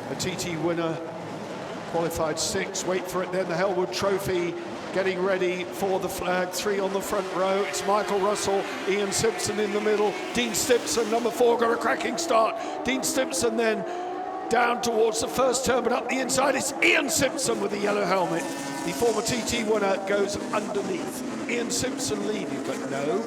a TT winner, qualified 6th. Wait for it then, the Hailwood Trophy, getting ready for the flag. 3 on the front row. It's Michael Russell, Ian Simpson in the middle. Dean Stimpson, number 4, got a cracking start. Dean Stimpson then down towards the first turn, but up the inside it's Ian Simpson with the yellow helmet. The former TT winner goes underneath. Ian Simpson leading, but no.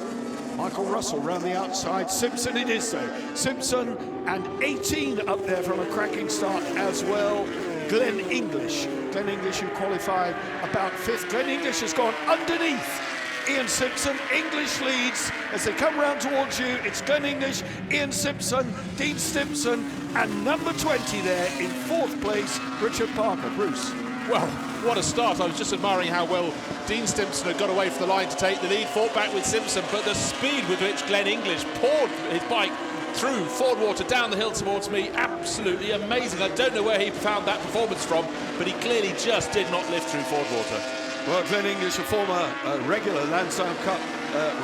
Michael Russell round the outside. Simpson it is though. Simpson and 18 up there from a cracking start as well. Glenn English who qualified about 5th. Glenn English has gone underneath Ian Simpson. English leads as they come round towards you. It's Glenn English, Ian Simpson, Dean Stimpson, and number 20 there in 4th place, Richard Parker. Bruce. Well, what a start. I was just admiring how well Dean Stimpson had got away from the line to take the lead, fought back with Simpson, but the speed with which Glenn English poured his bike through Ford Water down the hill towards me, absolutely amazing. I don't know where he found that performance from, but he clearly just did not lift through Ford Water. Well, Glenn English, a former regular Lansdowne Cup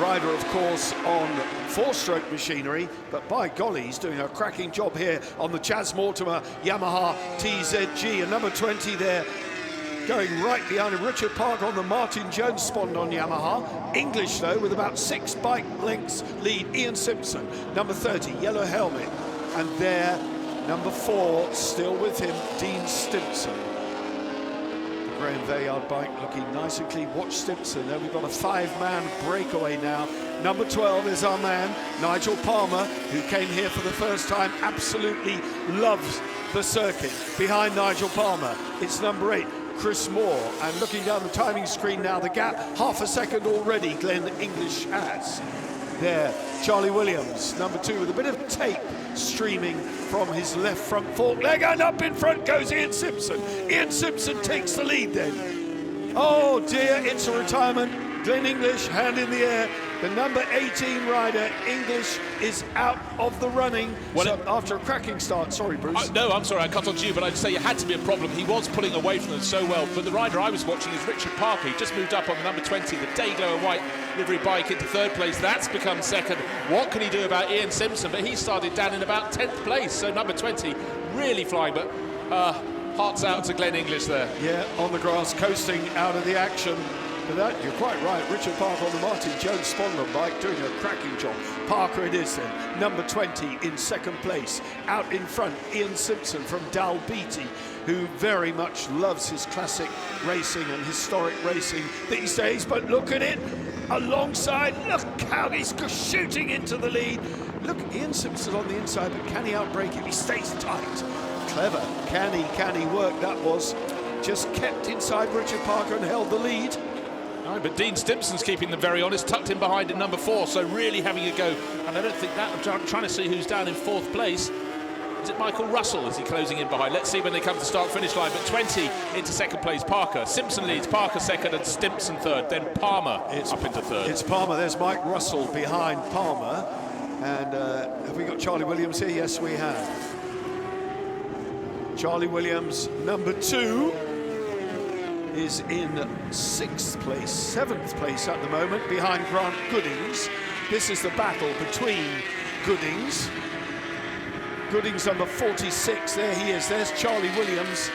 rider, of course, on 4-stroke machinery, but by golly, he's doing a cracking job here on the Chas Mortimer Yamaha TZG, and number 20 there, going right behind him, Richard Parker on the Martin Jones spawned on Yamaha. English, though, with about 6 bike lengths lead, Ian Simpson, number 30, yellow helmet. And there, number 4, still with him, Dean Stimpson. The Graham Veyard bike looking nice and clean. Watch Stimpson, there we've got a 5-man breakaway now. Number 12 is our man, Nigel Palmer, who came here for the first time, absolutely loves the circuit. Behind Nigel Palmer, it's number 8. Chris Moore, and looking down the timing screen now, the gap, half a second already Glenn English has. There, Charlie Williams, number 2, with a bit of tape streaming from his left front fork leg, and up in front goes Ian Simpson. Ian Simpson takes the lead then. Oh dear, it's a retirement. Glenn English, hand in the air. The number 18 rider, English, is out of the running. Well, so after a cracking start, sorry, Bruce. No, I'm sorry, I cut on to you, but I'd say it had to be a problem. He was pulling away from them so well, but the rider I was watching is Richard Parker. He just moved up on the number 20, the Dayglow and white livery bike, into 3rd place. That's become 2nd. What can he do about Ian Simpson? But he started down in about 10th place, so number 20 really flying, but hearts out to Glenn English there. Yeah, on the grass, coasting out of the action. But that, you're quite right, Richard Parker on the Martin Jones Sponler bike doing a cracking job. Parker it is then, number 20 in 2nd place. Out in front, Ian Simpson from Dalbeattie, who very much loves his classic racing and historic racing these days. But look at it, alongside, look how he's shooting into the lead. Look, Ian Simpson on the inside, but can he outbreak him? He stays tight. Clever, can he work? That was just kept inside Richard Parker and held the lead. No, but Dean Stimpson's keeping them very honest, tucked in behind in number 4, so really having a go. And I don't think that, I'm trying to see who's down in 4th place. Is it Michael Russell? Is he closing in behind? Let's see when they come to start-finish line. But 20 into 2nd place, Parker. Simpson leads, Parker 2nd and Stimpson 3rd. Then Palmer up into 3rd. It's Palmer. There's Mike Russell behind Palmer. And have we got Charlie Williams here? Yes, we have. Charlie Williams, number 2, is in 6th place, 7th place at the moment, behind Grant Goodings. This is the battle between Goodings. Goodings number 46, there he is, there's Charlie Williams.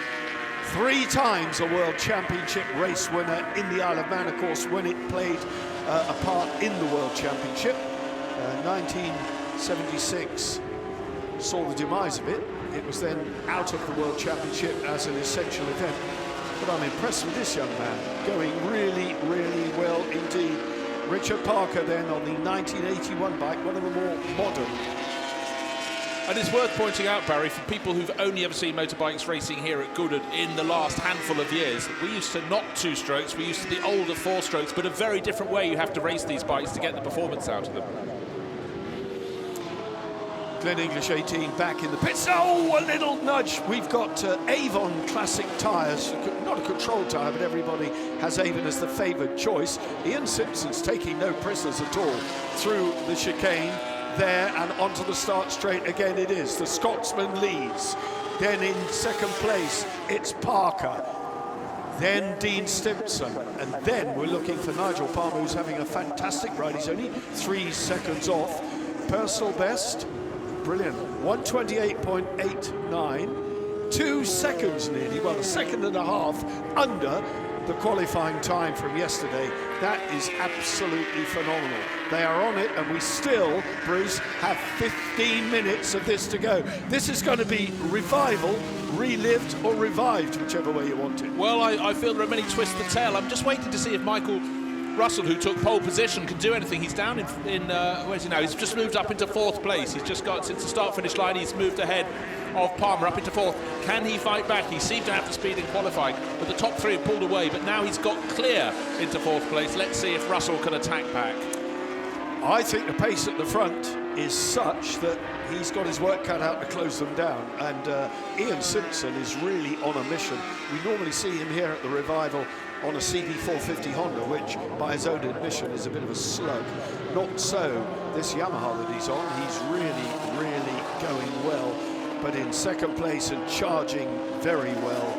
3 times a World Championship race winner in the Isle of Man, of course, when it played a part in the World Championship. 1976 saw the demise of it. It was then out of the World Championship as an essential event. But I'm impressed with this young man, going really, really well indeed. Richard Parker then on the 1981 bike, one of the more modern. And it's worth pointing out, Barry, for people who've only ever seen motorbikes racing here at Goodwood in the last handful of years, we used to not 2-strokes, we used to the older 4-strokes, but a very different way you have to race these bikes to get the performance out of them. Glenn English 18 back in the pits. Oh, a little nudge. We've got Avon Classic tyres, not a control tyre, but everybody has Avon as the favoured choice. Ian Simpson's taking no prisoners at all through the chicane there and onto the start straight again. It is the Scotsman leads. Then in 2nd place, it's Parker. Then Dean Stimpson, and then we're looking for Nigel Palmer, who's having a fantastic ride. He's only 3 seconds off. Personal best. Brilliant, 128.89. 2 seconds nearly, well, a second and a half under the qualifying time from yesterday. That is absolutely phenomenal. They are on it, and we still, Bruce, have 15 minutes of this to go. This is going to be revival, relived or revived, whichever way you want it. Well, I feel there are many twists to the tail. I'm just waiting to see if Michael Russell, who took pole position, can do anything. He's down in where's he now? He's just moved up into 4th place. He's just got, since the start-finish line, he's moved ahead of Palmer up into 4th. Can he fight back? He seemed to have the speed in qualifying, but the top 3 have pulled away, but now he's got clear into 4th place. Let's see if Russell can attack back. I think the pace at the front is such that he's got his work cut out to close them down, and Ian Simpson is really on a mission. We normally see him here at the Revival on a CB450 Honda, which by his own admission is a bit of a slug. Not so this Yamaha that he's on. He's really going well, but in 2nd place and charging very well.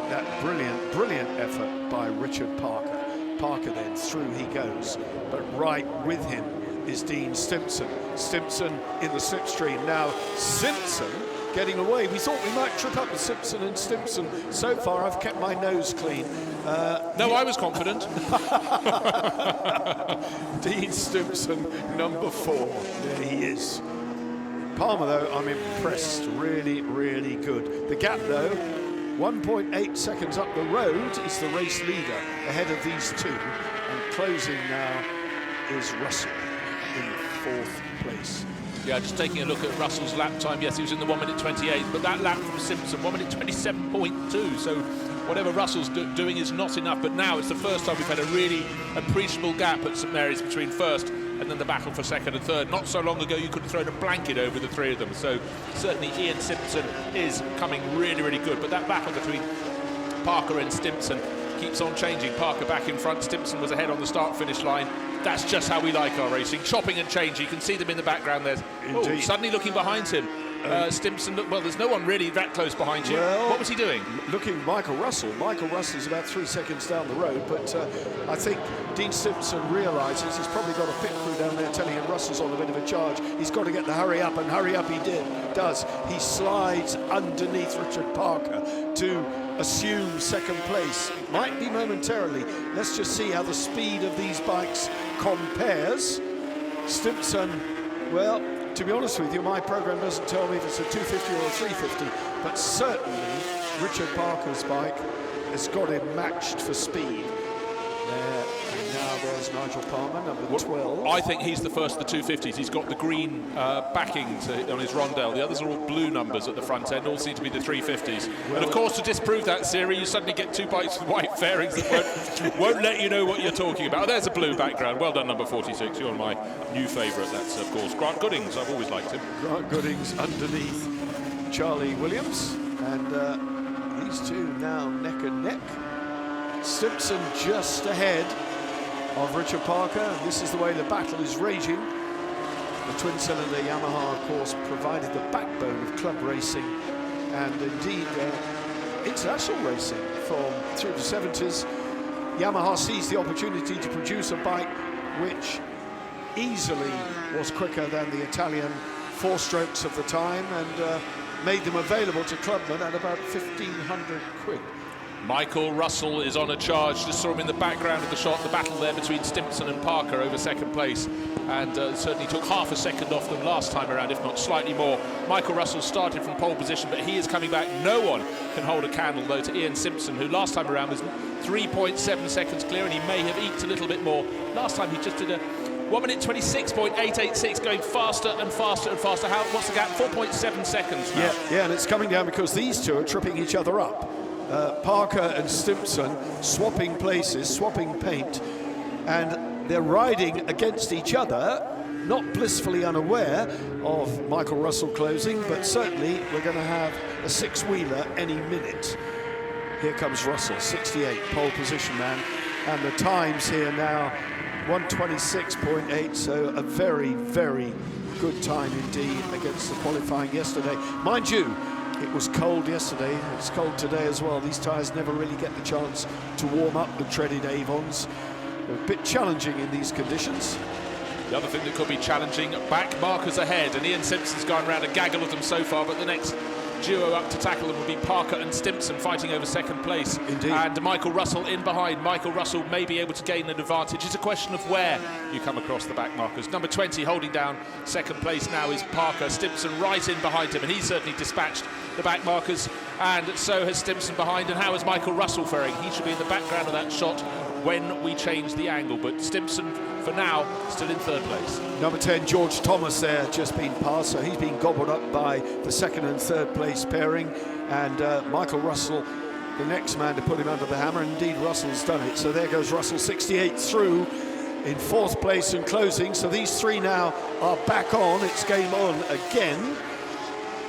That brilliant effort by Richard Parker. Parker then, through he goes, but right with him is Dean Stimpson. Stimpson in the slipstream now. Simpson getting away. We thought we might trip up with Simpson and Stimpson. So far, I've kept my nose clean. No, I was confident. Dean Stimpson, number 4. There he is. Palmer, though, I'm impressed. Really good. The gap, though, 1.8 seconds up the road is the race leader ahead of these 2. And closing now is Russell in 4th place. Yeah, just taking a look at Russell's lap time. Yes, he was in the 1:28, but that lap from Simpson, 1:27.2. So whatever Russell's doing is not enough. But now it's the first time we've had a really appreciable gap at St Mary's between 1st and then the battle for 2nd and 3rd. Not so long ago, you could have thrown a blanket over the 3 of them. So certainly Ian Simpson is coming really good. But that battle between Parker and Stimpson keeps on changing. Parker back in front. Stimpson was ahead on the start-finish line. That's just how we like our racing. Chopping and changing. You can see them in the background there. Oh, suddenly looking behind him. Stimpson, well, there's no one really that close behind you. Well, what was he doing? Looking Michael Russell. Michael Russell is about 3 seconds down the road, but I think Dean Stimpson realises he's probably got a pit crew down there telling him Russell's on a bit of a charge. He's got to get the hurry up, and hurry up he does. He slides underneath Richard Parker to assume 2nd place. Might be momentarily. Let's just see how the speed of these bikes compares. Stimpson, well, to be honest with you, my program doesn't tell me if it's a 250 or a 350, but certainly Richard Parker's bike has got him matched for speed. There, and now there's Nigel Palmer, number 12. I think he's the first of the 250s. He's got the green backing on his rondelle. The others are all blue numbers at the front end, all seem to be the 350s. Well, and of course, to disprove that theory, you suddenly get 2 bikes with white fairings that won't let you know what you're talking about. Oh, there's a blue background. Well done, number 46. You're my new favourite. That's, of course, Grant Goodings. I've always liked him. Grant Goodings underneath Charlie Williams. And these 2 now neck and neck. Stimpson just ahead of Richard Parker, and this is the way the battle is raging. The twin-cylinder Yamaha, of course, provided the backbone of club racing and indeed international racing from through the 70s. Yamaha seized the opportunity to produce a bike which easily was quicker than the Italian 4-strokes of the time, and made them available to clubmen at about 1,500 quid. Michael Russell is on a charge. Just saw him in the background of the shot, the battle there between Stimpson and Parker over 2nd place, and certainly took half a second off them last time around, if not slightly more. Michael Russell started from pole position, but he is coming back. No one can hold a candle, though, to Ian Simpson, who last time around was 3.7 seconds clear, and he may have eked a little bit more. Last time he just did a 1:26.886, going faster and faster and faster. What's the gap? 4.7 seconds now. Yeah, and it's coming down because these 2 are tripping each other up. Parker and Stimpson swapping places, swapping paint, and they're riding against each other, not blissfully unaware of Michael Russell closing, but certainly we're going to have a 6-wheeler any minute. Here comes Russell, 68, pole position man, and the times here now, 1:26.8, so a very good time indeed against the qualifying yesterday. Mind you, it was cold yesterday, it's cold today as well. These tyres never really get the chance to warm up, the treaded Avons. They're a bit challenging in these conditions. The other thing that could be challenging, back markers ahead, and Ian Simpson's gone around a gaggle of them so far, but the next duo up to tackle them would be Parker and Stimpson fighting over second place. Indeed. And Michael Russell in behind. Michael Russell may be able to gain an advantage. It's a question of where you come across the back markers. Number 20 holding down second place now is Parker. Stimpson right in behind him, and he's certainly dispatched the back markers, and so has Stimpson behind. And how is Michael Russell faring? He should be in the background of that shot when we change the angle, but Stimpson for now still in third place. Number 10, George Thomas there, just been passed, so he's been gobbled up by the second and third place pairing, and Michael Russell, the next man to put him under the hammer, and indeed Russell's done it. So there goes Russell, 68 through in fourth place and closing. So these three now are back on. It's game on again,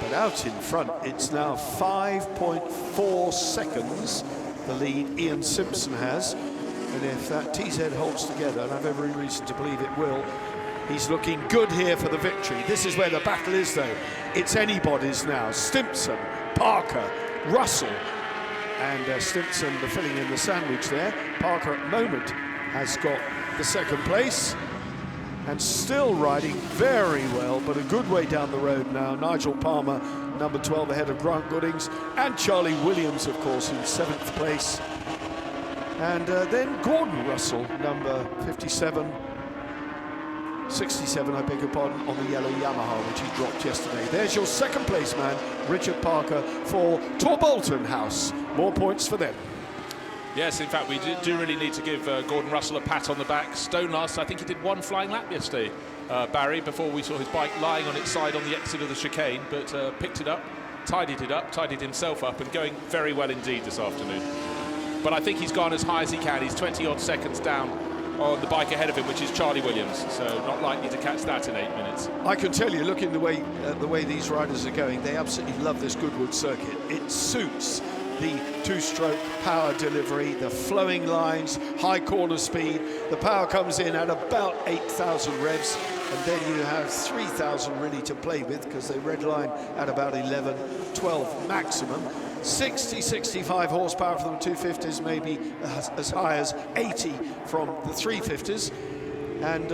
but out in front it's now 5.4 seconds the lead Ian Simpson has. And if that TZ holds together, and I've every reason to believe it will, he's looking good here for the victory. This is where the battle is, though. It's anybody's now. Stimpson, Parker, Russell, and Stimpson filling in the sandwich there. Parker at the moment has got the second place and still riding very well, but a good way down the road now. Nigel Palmer, number 12, ahead of Grant Goodings, and Charlie Williams, of course, in seventh place. And then Gordon Russell, number 57, 67, I beg your pardon, on the yellow Yamaha, which he dropped yesterday. There's your second place man, Richard Parker, for Torbolton House. More points for them. Yes, in fact, we do really need to give Gordon Russell a pat on the back. Stone last, I think he did one flying lap yesterday, Barry, before we saw his bike lying on its side on the exit of the chicane, but picked it up, tidied himself up, and going very well indeed this afternoon. But I think he's gone as high as he can. He's 20-odd seconds down on the bike ahead of him, which is Charlie Williams, so not likely to catch that in 8 minutes. I can tell you, looking the way these riders are going, they absolutely love this Goodwood circuit. It suits the two-stroke power delivery, the flowing lines, high corner speed. The power comes in at about 8,000 revs, and then you have 3,000 really to play with, because they redline at about 11, 12 maximum. 60, 65 horsepower from the 250s, maybe as high as 80 from the 350s. And,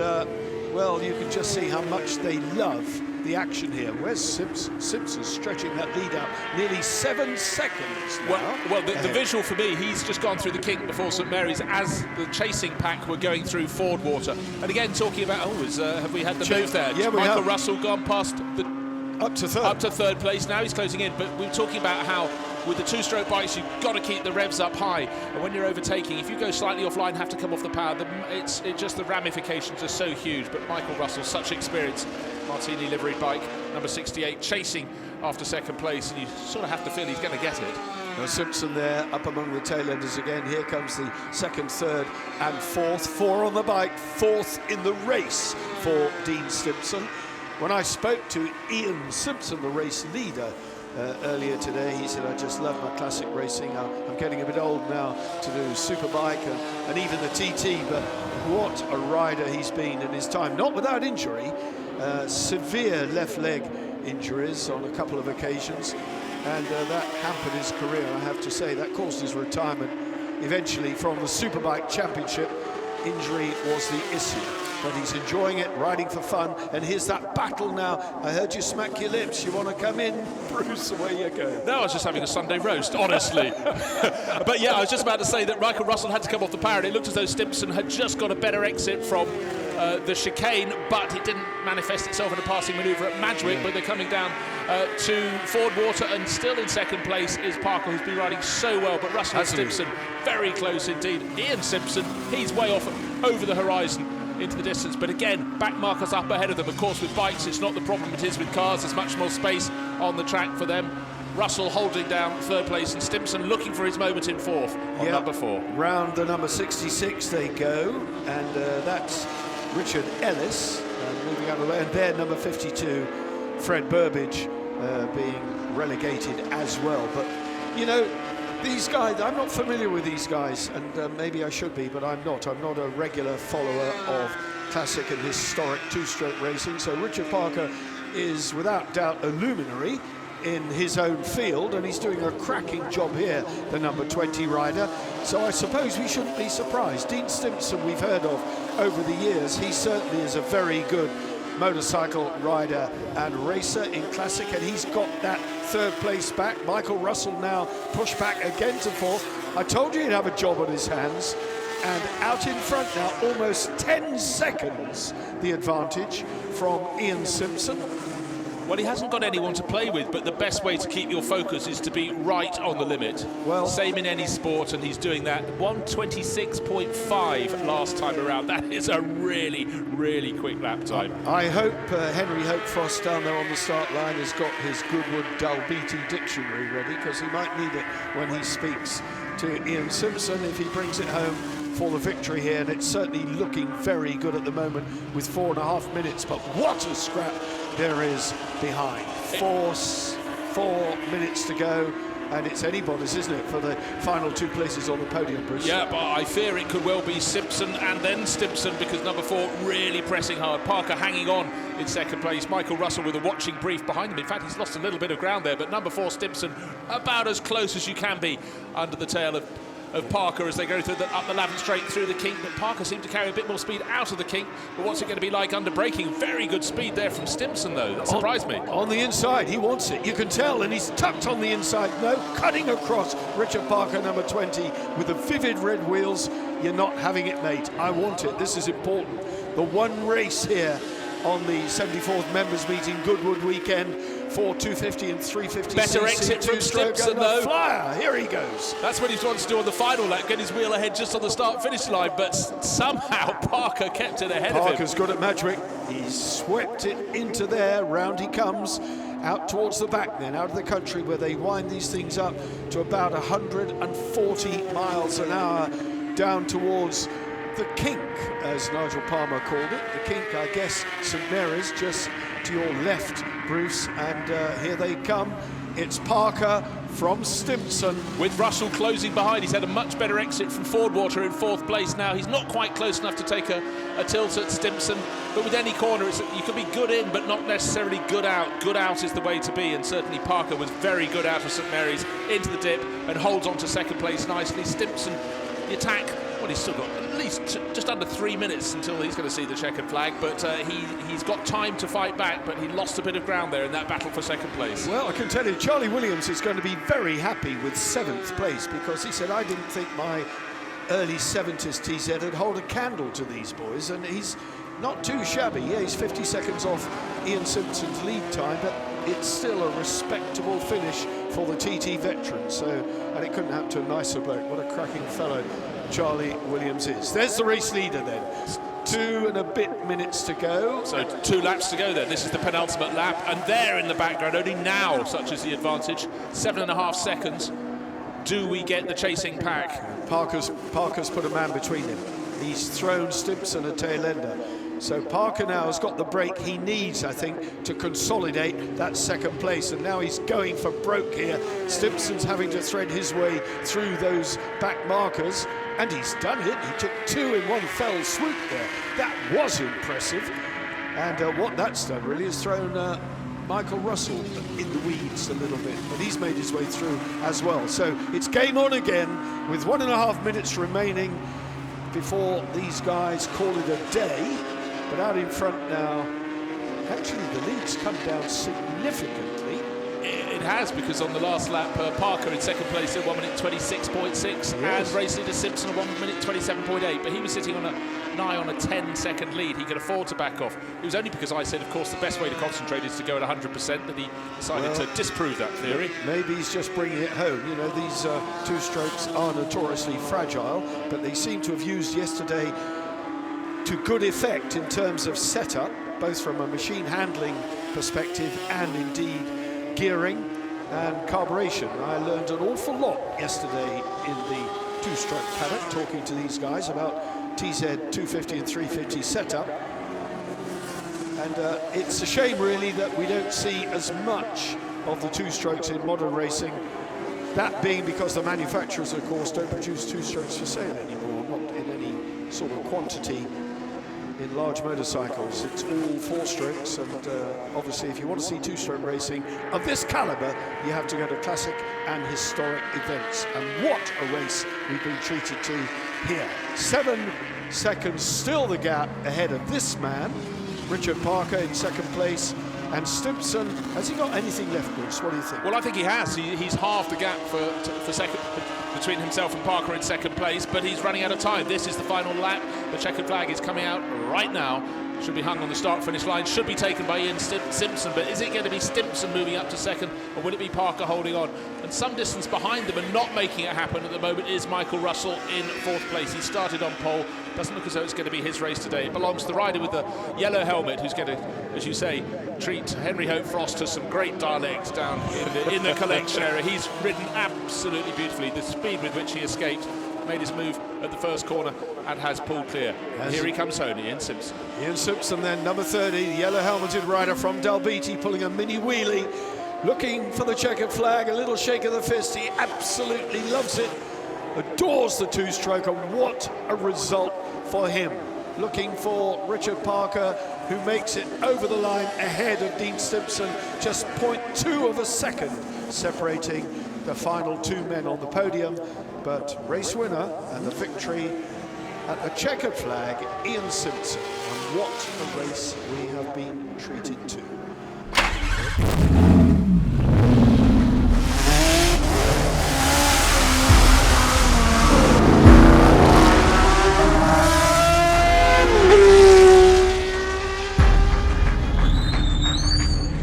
well, you can just see how much they love the action here. Where's Simpson? Simpson's stretching that lead out nearly 7 seconds now. Well, the visual for me, he's just gone through the kink before St Mary's as the chasing pack were going through Ford Water. And again, talking about, have we had the move there? Yeah, we Michael have. Russell gone past the... Up to third place now, he's closing in, but we were talking about how with the two-stroke bikes you've got to keep the revs up high, and when you're overtaking, if you go slightly offline, have to come off the power, it's just the ramifications are so huge. But Michael Russell, such experience, Martini livery bike, number 68, chasing after second place, and you sort of have to feel he's going to get it. Now Simpson there, up among the tail-enders again. Here comes the second, third and fourth. 4 on the bike, 4th in the race for Dean Stimpson. When I spoke to Ian Simpson, the race leader, earlier today, he said, I just love my classic racing. I'm getting a bit old now to do superbike and even the TT, but what a rider he's been in his time. Not without injury, severe left leg injuries on a couple of occasions, and that hampered his career, I have to say. That caused his retirement eventually from the Superbike Championship. Injury was the issue. But he's enjoying it, riding for fun, and here's that battle now. I heard you smack your lips. You want to come in, Bruce? Away you go. No, I was just having a Sunday roast, honestly. But yeah, I was just about to say that Michael Russell had to come off the power, and it looked as though Stimpson had just got a better exit from the chicane, but it didn't manifest itself in a passing manoeuvre at Madgwick. But they're coming down to Ford Water, and still in second place is Parker, who's been riding so well. But Russell and Stimpson very close indeed. Ian Simpson, he's way off over the horizon into the distance, but again, back markers up ahead of them. Of course, with bikes, it's not the problem it is with cars. There's much more space on the track for them. Russell holding down third place, and Stimpson looking for his moment in fourth on number 4. Round the number 66 they go, and that's Richard Ellis moving out of the way, and there number 52, Fred Burbage, being relegated as well. But, you know, these guys, I'm not familiar with these guys, and maybe I should be, but I'm not. I'm not a regular follower of classic and historic two-stroke racing. So Richard Parker is without doubt a luminary in his own field, and he's doing a cracking job here, the number 20 rider. So I suppose we shouldn't be surprised. Dean Stimpson we've heard of over the years. He certainly is a very good motorcycle rider and racer in Classic, and he's got that third place back. Michael Russell now pushed back again to fourth. I told you he'd have a job on his hands, and out in front now, almost 10 seconds the advantage from Ian Simpson. Well, he hasn't got anyone to play with, but the best way to keep your focus is to be right on the limit. Well, same in any sport, and he's doing that. 1:26.5 last time around. That is a really, really quick lap time. I hope Henry Hope Frost down there on the start line has got his Goodwood Dalbeattie dictionary ready, because he might need it when he speaks to Ian Simpson if he brings it home for the victory here. And it's certainly looking very good at the moment with 4.5 minutes, but what a scrap there is behind. 4 minutes to go, and it's anybody's, isn't it, for the final 2 places on the podium, Bruce? Yeah, but I fear it could well be Simpson and then Stimson, because number 4 really pressing hard. Parker hanging on in second place. Michael Russell with a watching brief behind him. In fact, he's lost a little bit of ground there, but number 4 Stimson about as close as you can be under the tail of Parker as they go through up the Lavin straight through the kink. But Parker seemed to carry a bit more speed out of the kink. But what's it going to be like under braking? Very good speed there from Stimson, though. That surprised me. On the inside, he wants it. You can tell, and he's tucked on the inside. No, cutting across Richard Parker, number 20, with the vivid red wheels. You're not having it, mate. I want it. This is important. The one race here on the 74th members meeting Goodwood weekend for 250 and 350. Better exit from Stimson, though. Flyer, here he goes. That's what he wants to do on the final lap, get his wheel ahead just on the start-finish line, but somehow Parker kept it ahead of him. Parker's good at magic. He's swept it into there. Round he comes, out towards the back then, out of the country, where they wind these things up to about 140 miles an hour down towards the kink, as Nigel Palmer called it. The kink, I guess, St Mary's, just to your left, Bruce, and here they come. It's Parker from Stimson. With Russell closing behind, he's had a much better exit from Fordwater in 4th place now. He's not quite close enough to take a tilt at Stimson, but with any corner, you can be good in, but not necessarily good out. Good out is the way to be, and certainly Parker was very good out of St Mary's into the dip and holds on to second place nicely. Stimson, the attack, well, he's still got at least just under 3 minutes until he's going to see the checkered flag, but he's got time to fight back, but he lost a bit of ground there in that battle for second place. Well, I can tell you, Charlie Williams is going to be very happy with 7th place, because he said, I didn't think my early 70s TZ would hold a candle to these boys, and he's not too shabby. Yeah, he's 50 seconds off Ian Simpson's lead time, but it's still a respectable finish for the TT veteran. So, and it couldn't happen to a nicer bloke. What a cracking fellow Charlie Williams is. There's the race leader then. 2 and a bit minutes to go. So 2 laps to go then. This is the penultimate lap, and there in the background, only now such is the advantage, 7.5 seconds. Do we get the chasing pack? Parker's put a man between them. He's thrown Stimson a tail ender. So Parker now has got the break he needs, I think, to consolidate that second place. And now he's going for broke here. Stimson's having to thread his way through those back markers. And he's done it. He took 2 in one fell swoop there. That was impressive. And what that's done really is thrown Michael Russell in the weeds a little bit. But he's made his way through as well. So it's game on again with 1.5 minutes remaining before these guys call it a day. But out in front now, actually the lead's come down significantly. It has, because on the last lap, Parker in second place at 1:26.6, and race leader Simpson at 1:27.8. But he was sitting on nigh on a 10-second lead. He could afford to back off. It was only because I said, of course, the best way to concentrate is to go at 100% that he decided to disprove that theory. Maybe he's just bringing it home. You know, these 2 strokes are notoriously fragile, but they seem to have used yesterday to good effect in terms of setup, both from a machine handling perspective and indeed gearing and carburation. I learned an awful lot yesterday in the 2-stroke paddock talking to these guys about TZ 250 and 350 setup. And it's a shame really that we don't see as much of the 2-strokes in modern racing. That being because the manufacturers, of course, don't produce 2-strokes for sale anymore, not in any sort of quantity in large motorcycles. It's all 4-strokes, and obviously if you want to see 2-stroke racing of this caliber, you have to go to classic and historic events. And what a race we've been treated to here. 7 seconds still the gap ahead of this man, Richard Parker in second place. And Stimpson, has he got anything left, Bruce? What do you think? Well, I think he has. He's halved the gap for second between himself and Parker in second place, but he's running out of time. This is the final lap. The checkered flag is coming out right now. Should be hung on the start-finish line. Should be taken by Ian Simpson, but is it going to be Stimpson moving up to second, or will it be Parker holding on? And some distance behind them and not making it happen at the moment is Michael Russell in fourth place. He started on pole. Doesn't look as though it's going to be his race today. It belongs to the rider with the yellow helmet, who's going to, as you say, treat Henry Hope Frost to some great dialect down in the collection area. He's ridden absolutely beautifully. The speed with which he escaped, made his move at the first corner and has pulled clear. Here he comes home, Ian Simpson. Ian Simpson then, number 30, the yellow helmeted rider from Dalbeattie, pulling a mini wheelie, looking for the checkered flag, a little shake of the fist. He absolutely loves it, adores the two-stroke, and what a result for him. Looking for Richard Parker, who makes it over the line ahead of Dean Stimpson, just 0.2 of a second separating the final two men on the podium. But race winner and the victory at the checkered flag, Ian Simpson. And what a race we have been treated to.